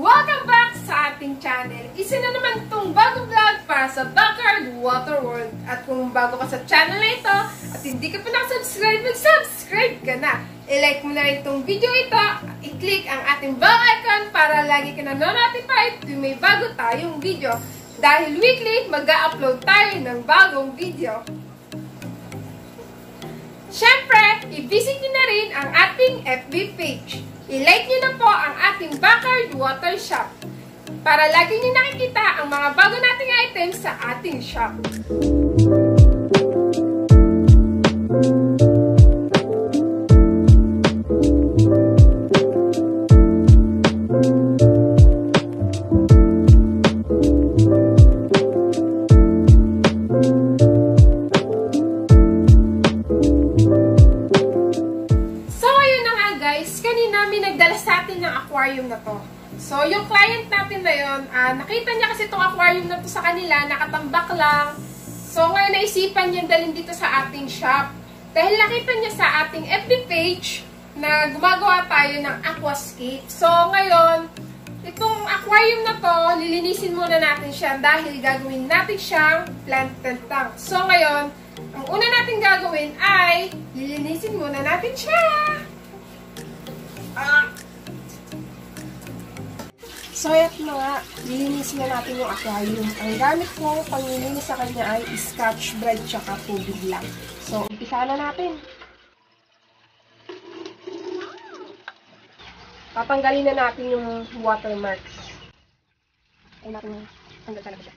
Welcome back sa ating channel. Isa na naman itong bagong vlog para sa Backyard Water World. At kung bago ka sa channel na ito at hindi ka pa nakasubscribe, mag-subscribe ka na. I-like mo na rin itong video ito at i-click ang ating bell icon para lagi ka na notified kung may bago tayong video. Dahil weekly, mag-upload tayo ng bagong video. Siyempre, i-visit nyo na rin ang ating FB page. I-like nyo na po ang ating Backyard Water Shop para lagi nyo nakikita ang mga bago nating items sa ating shop. Aquarium na to. So, yung client natin na yun, nakita niya kasi itong aquarium na to sa kanila, nakatambak lang. So, ngayon naisipan niya dalhin dito sa ating shop. Dahil nakita niya sa ating FB page na gumagawa tayo ng aquascape. So, ngayon, itong aquarium na to, lilinisin muna natin siya dahil gagawin natin siyang planted tank. So, ngayon, ang una natin gagawin ay lilinisin muna natin siya. So, ito na nga, lilinisin na natin yung aquarium. Ang gamit ko panglilinis sa kanya ay Scotch Brite tsaka tubig lang. So, umpisa na natin. Tatanggalin na natin yung watermarks. Ay natin, tanggal talaga siya.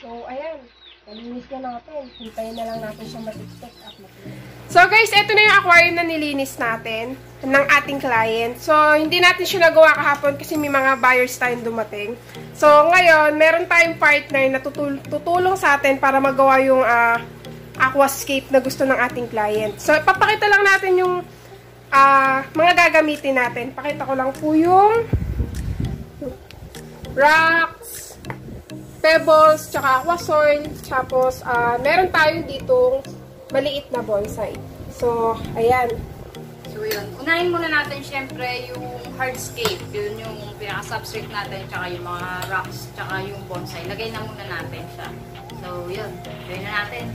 So, ayan. Nalinis na natin. Hintayin na lang natin siya matiktik at matuloy. So, guys, ito na yung aquarium na nilinis natin ng ating client. So, hindi natin siya nagawa kahapon kasi may mga buyers tayong dumating. So, ngayon, meron tayong partner na tutulong sa atin para magawa yung aquascape na gusto ng ating client. So, papakita lang natin yung mga gagamitin natin. Pakita ko lang po yung rocks, pebbles, tsaka aqua soil, tapos meron tayo ditong maliit na bonsai. So, ayan. So, yun. Unahin muna natin syempre yung hardscape. Yun yung pinaka-substrate natin, tsaka yung mga rocks, tsaka yung bonsai. Lagay na muna natin siya. So, yun. Gawin na natin.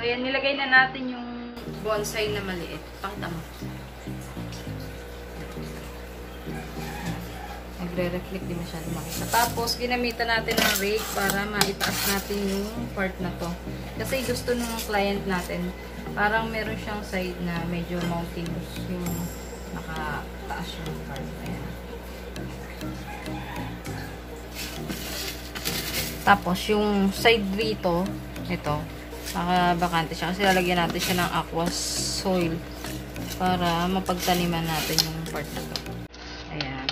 ayan, nilagay na natin yung bonsai na maliit. Pakita mo. Nagre-reflect din masyado makita. Tapos, ginamitan natin ng rake para maitaas natin yung part na to. Kasi gusto nung client natin, parang meron siyang side na medyo mountainous yung nakataas yung part. Ayan. Tapos, yung side rito, ito, nakabakante siya. Kasi lalagyan natin siya ng aqua soil para mapagtaniman natin yung part na to. Ayan.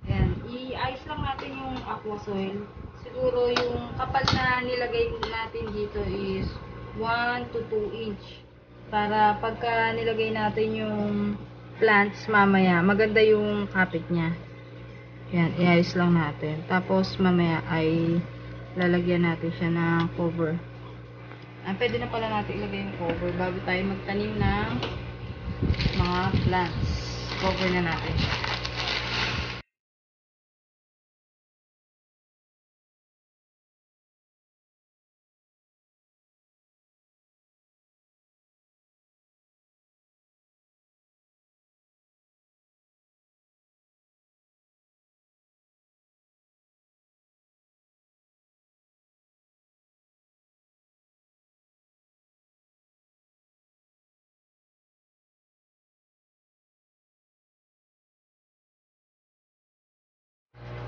Ayan, i-ice lang natin yung aqua soil. Siguro yung kapal na nilagay natin dito is 1 to 2 inch. Para pagka nilagay natin yung plants mamaya, maganda yung kapit niya. Ayan, i-ice lang natin. Tapos mamaya ay lalagyan natin siya ng cover. Pwede na pala natin ilagay yung cover bago tayo magtanim ng mga plants. Cover na natin siya.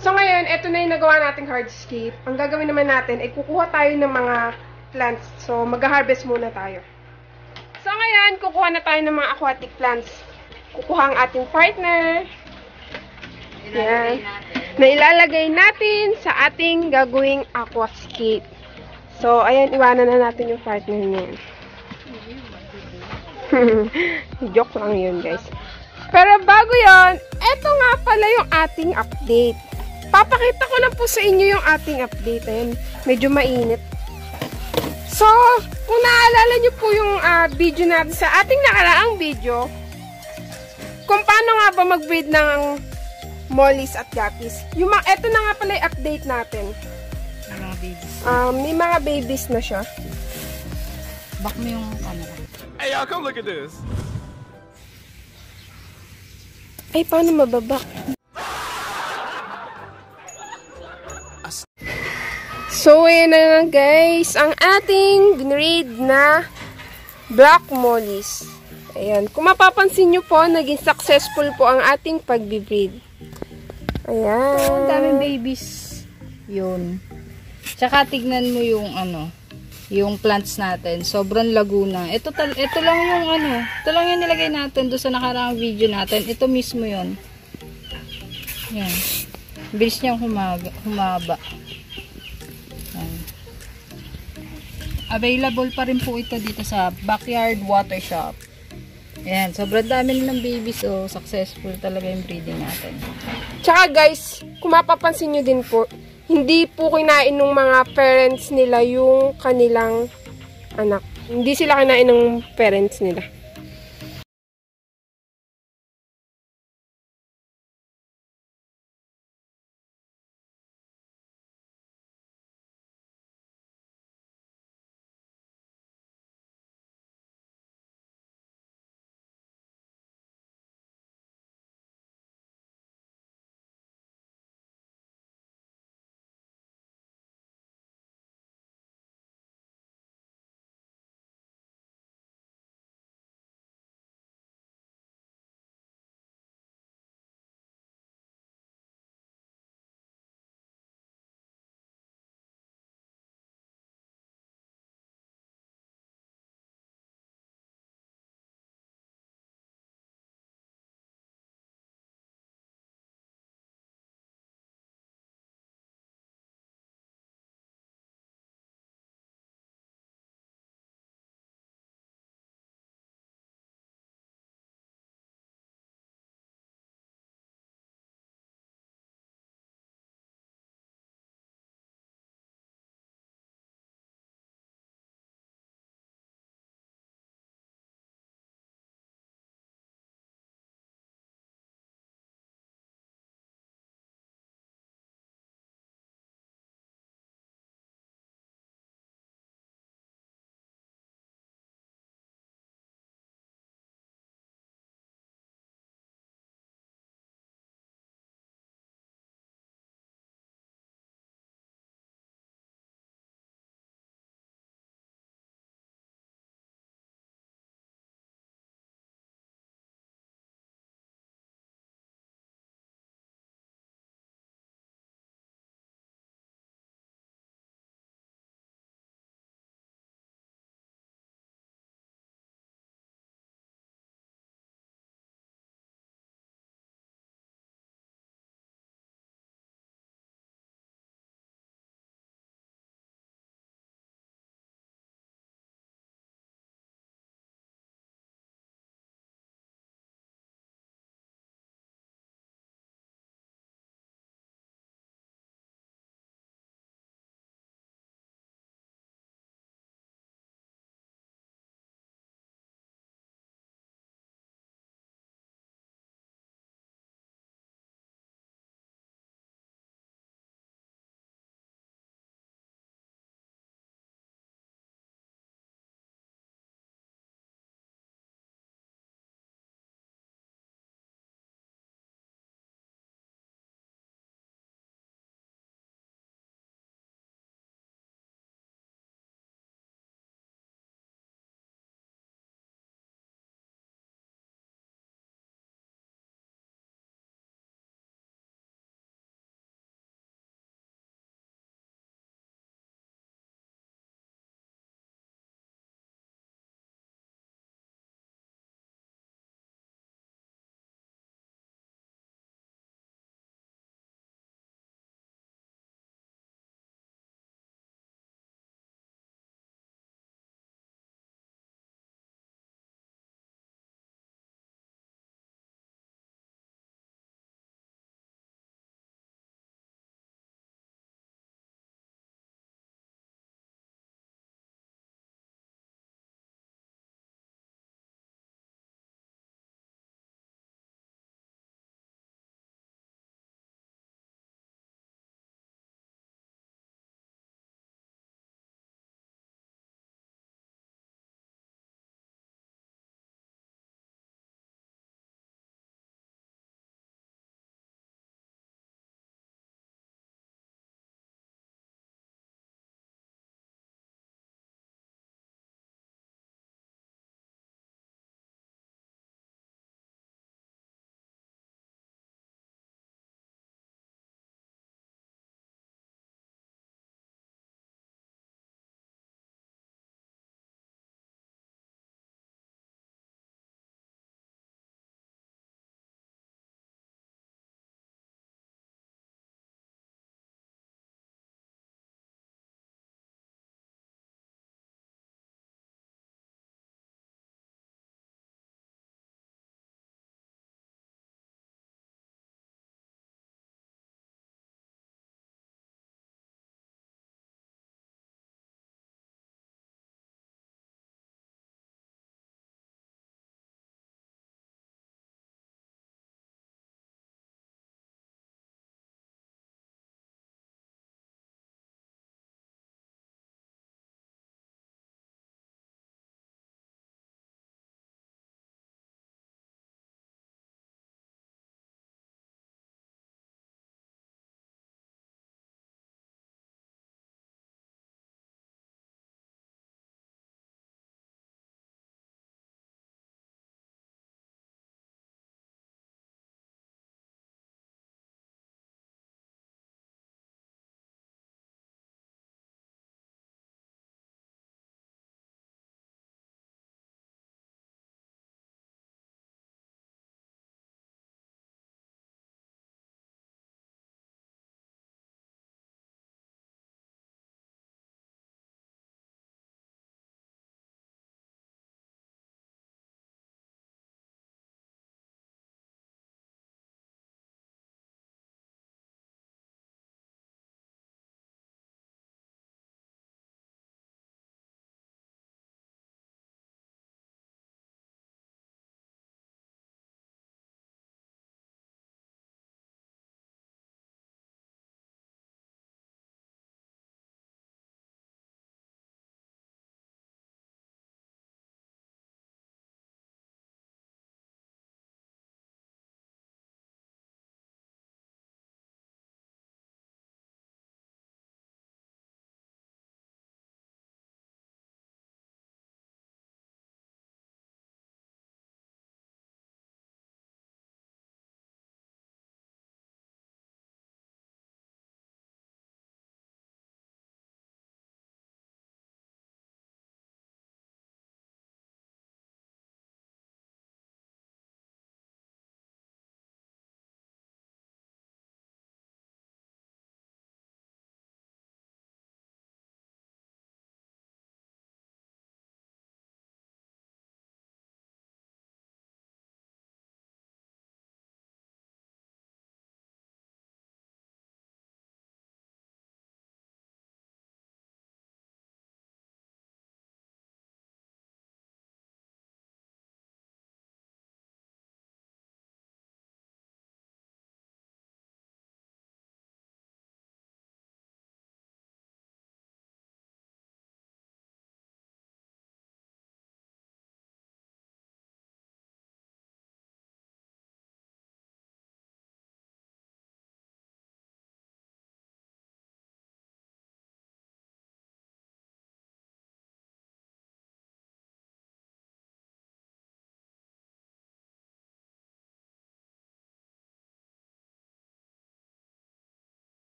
So ngayon, eto na yung nagawa nating hardscape. Ang gagawin naman natin ay kukuha tayo ng mga plants. So mag-harvest muna tayo. So ngayon, kukuha na tayo ng mga aquatic plants. Kukuha ang ating partner. Yan. Na ilalagay natin sa ating gagawing aquascape. So, ayan, iwanan na natin yung partner niya. Joke lang yun, guys. Pero bago yon, eto nga pala yung ating update. Papakita ko lang po sa inyo yung ating update. Ayan, medyo mainit. So, kung naalala nyo po yung video natin sa ating nakaraang video, kung paano nga ba mag-breed ng mollies at guppies. Eto na nga pala yung update natin. Mga babies. May mga babies na siya. Back mo yung camera. Hey, y'all, come look at this. Ay, paano mababa? So, ayan na nga guys, ang ating breed na black mollies. Ayan, kung mapapansin nyo po, naging successful po ang ating pag-breed. Ayan. Ang daming babies. Yun. Tsaka tignan mo yung yung plants natin. Sobrang laguna. Ito lang yung ito lang yung nilagay natin doon sa nakaraang video natin. Ito mismo yun. Yan. Bilis niyang humaba. Yan. Available pa rin po ito dito sa Backyard Water Shop. Ayan. Sobrang dami ng babies. So, successful talaga yung breeding natin. Tsaka guys, kung mapapansin nyo din po, hindi po kinain ng mga parents nila yung kanilang anak. Hindi sila kinain ng parents nila.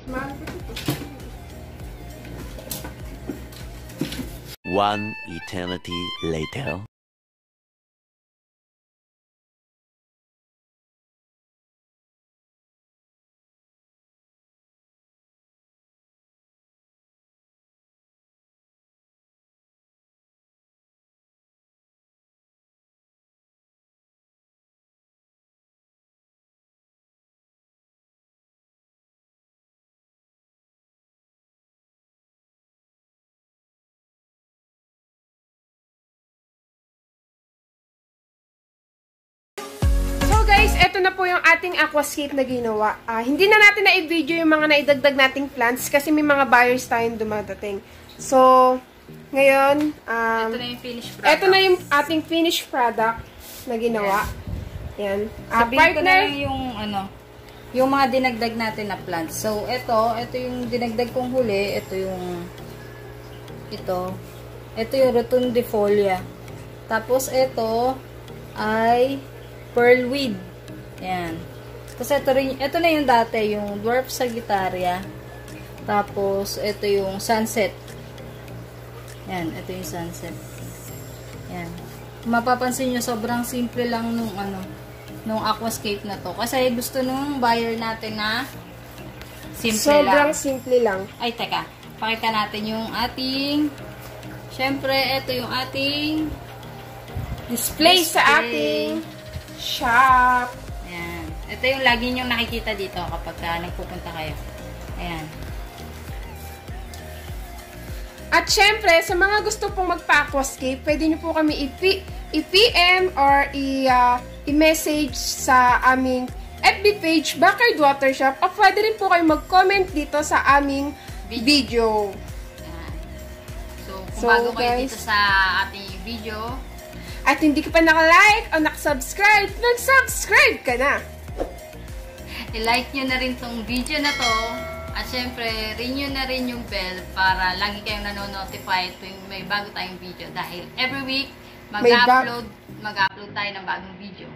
Mahal ko ito. One eternity later. Guys, eto na po yung ating aquascape na ginawa. Hindi na natin na-i-video yung mga naidagdag nating plants kasi may mga buyers tayong dumadating. So, ngayon, ito na yung finished product. Eto na yung ating finished product na ginawa. Yan. Sabihin ko na lang yung, yung mga dinagdag natin na plants. So, ito yung dinagdag kong huli. Ito yung rotundifolia. Tapos, ito ay pearlweed. Ayan. Tapos ito na yung dati, yung dwarf sagittaria. Tapos, ito yung sunset. Ayan, ito yung sunset. Ayan. Mapapansin nyo, sobrang simple lang nung aquascape na to. Kasi gusto nung buyer natin na sobrang simple lang. Ay, teka. Pakita natin yung ating, syempre, ito yung ating display sa ating shop. Ayan. Ito yung lagi nyong nakikita dito kapag nagpupunta kayo. Ayan. At syempre, sa mga gusto pong magpa-aquascape, pwede nyo po kami i-PM or i-message sa aming FB page, Backyard Water Shop. O pwede rin po kayo mag-comment dito sa aming video. Ayan. So, bago kayo guys, dito sa ating video, at hindi ka pa naka-like o naka-subscribe, mag-subscribe ka na! I-like nyo na rin tong video na to. At syempre, ring nyo na rin yung bell para lagi kayong nanonotify tuwing may bago tayong video. Dahil every week, mag-upload tayo ng bagong video.